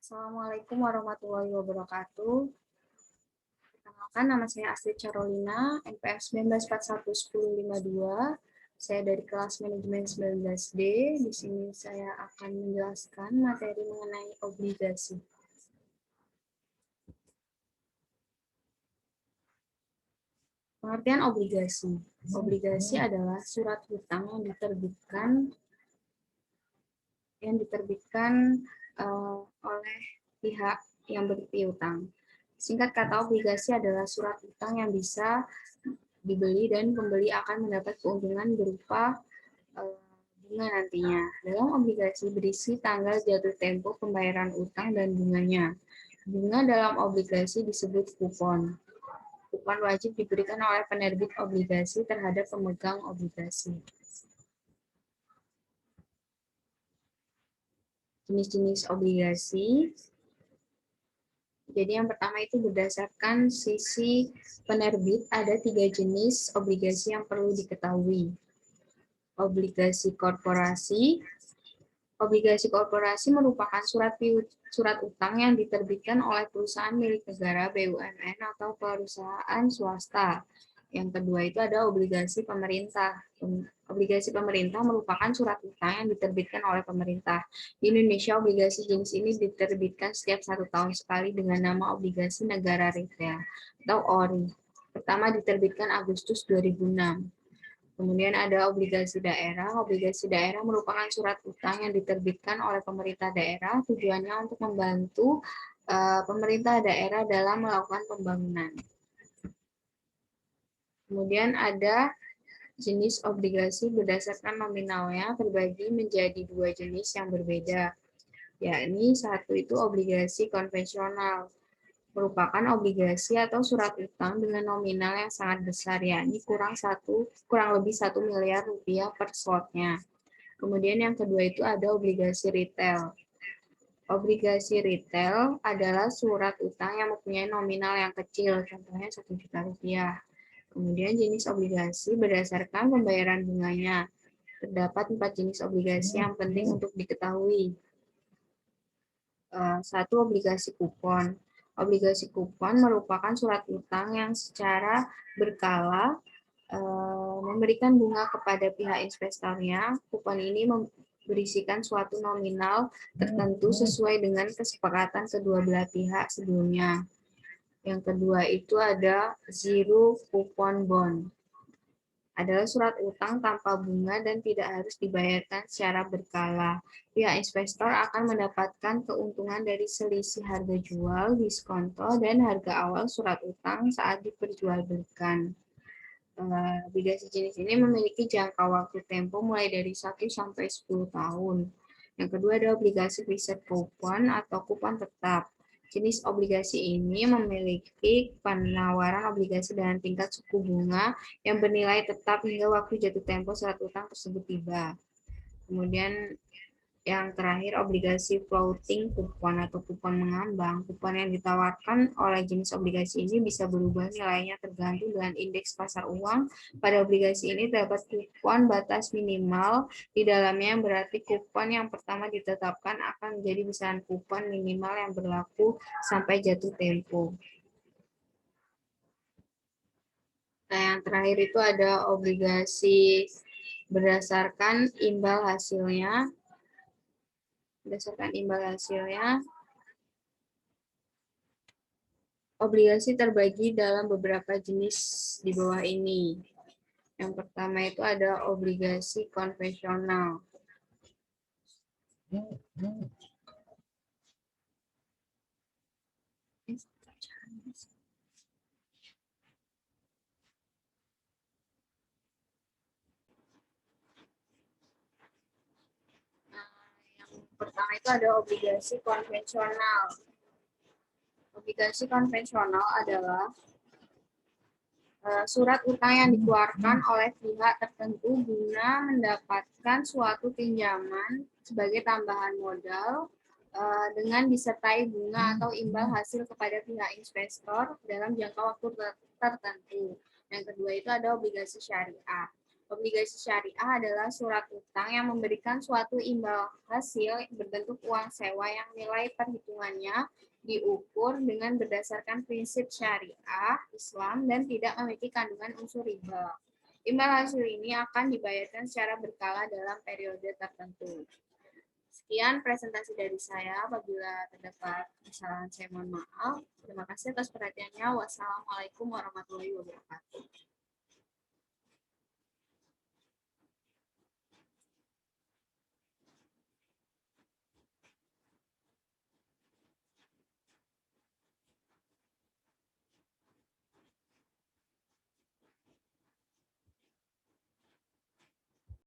Assalamualaikum warahmatullahi wabarakatuh. Perkenalkan, nama saya Astrid Carolina, NPM 19411052. Saya dari kelas manajemen 19D. Di sini saya akan menjelaskan materi mengenai obligasi. Pengertian obligasi. Obligasi adalah surat hutang yang diterbitkan oleh pihak yang berpiutang. Singkat kata, obligasi adalah surat hutang yang bisa dibeli dan pembeli akan mendapat keuntungan berupa bunga nantinya. Dalam obligasi berisi tanggal jatuh tempo pembayaran utang dan bunganya. Bunga dalam obligasi disebut kupon. Kupon wajib diberikan oleh penerbit obligasi terhadap pemegang obligasi. Jenis-jenis obligasi. Jadi yang pertama itu berdasarkan sisi penerbit, ada 3 jenis obligasi yang perlu diketahui. Obligasi korporasi. Obligasi korporasi merupakan surat utang yang diterbitkan oleh perusahaan milik negara, BUMN, atau perusahaan swasta. Yang kedua itu ada obligasi pemerintah. Obligasi pemerintah merupakan surat utang yang diterbitkan oleh pemerintah. Di Indonesia, obligasi jenis ini diterbitkan setiap 1 tahun sekali dengan nama obligasi negara retail atau ORI. Pertama diterbitkan Agustus 2006. Kemudian ada obligasi daerah. Obligasi daerah merupakan surat utang yang diterbitkan oleh pemerintah daerah, tujuannya untuk membantu pemerintah daerah dalam melakukan pembangunan. Kemudian ada jenis obligasi berdasarkan nominalnya terbagi menjadi 2 jenis yang berbeda, yakni satu itu obligasi konvensional, merupakan obligasi atau surat utang dengan nominal yang sangat besar, yakni kurang lebih 1 miliar rupiah per slotnya. Kemudian yang kedua itu ada obligasi retail. Obligasi retail adalah surat utang yang mempunyai nominal yang kecil, contohnya 1 juta rupiah. Kemudian jenis obligasi berdasarkan pembayaran bunganya. Terdapat 4 jenis obligasi yang penting untuk diketahui. 1. Obligasi kupon. Obligasi kupon merupakan surat utang yang secara berkala memberikan bunga kepada pihak investornya. Kupon ini berisikan suatu nominal tertentu sesuai dengan kesepakatan kedua belah pihak sebelumnya. Yang kedua itu ada zero coupon bond. Adalah surat utang tanpa bunga dan tidak harus dibayarkan secara berkala. Pihak investor akan mendapatkan keuntungan dari selisih harga jual, diskonto, dan harga awal surat utang saat diperjualbelikan. Obligasi jenis ini memiliki jangka waktu tempo mulai dari 1 sampai 10 tahun. Yang kedua ada obligasi fixed coupon atau kupon tetap. Jenis obligasi ini memiliki penawaran obligasi dengan tingkat suku bunga yang bernilai tetap hingga waktu jatuh tempo surat utang tersebut tiba. Kemudian yang terakhir, obligasi floating coupon atau kupon mengambang. Kupon yang ditawarkan oleh jenis obligasi ini bisa berubah nilainya tergantung dengan indeks pasar uang. Pada obligasi ini terdapat kupon batas minimal di dalamnya, yang berarti kupon yang pertama ditetapkan akan menjadi besaran kupon minimal yang berlaku sampai jatuh tempo. Nah, yang terakhir itu ada obligasi berdasarkan imbal hasilnya. Obligasi terbagi dalam beberapa jenis di bawah ini. Yang pertama itu ada obligasi konvensional. Pertama itu ada obligasi konvensional. Obligasi konvensional adalah surat utang yang dikeluarkan oleh pihak tertentu guna mendapatkan suatu pinjaman sebagai tambahan modal dengan disertai bunga atau imbal hasil kepada pihak investor dalam jangka waktu tertentu. Yang kedua itu ada obligasi syariah. Obligasi syariah adalah surat utang yang memberikan suatu imbal hasil berbentuk uang sewa yang nilai perhitungannya diukur dengan berdasarkan prinsip syariah Islam dan tidak memiliki kandungan unsur riba. Imbal hasil ini akan dibayarkan secara berkala dalam periode tertentu. Sekian presentasi dari saya. Apabila terdapat kesalahan, saya mohon maaf. Terima kasih atas perhatiannya. Wassalamualaikum warahmatullahi wabarakatuh.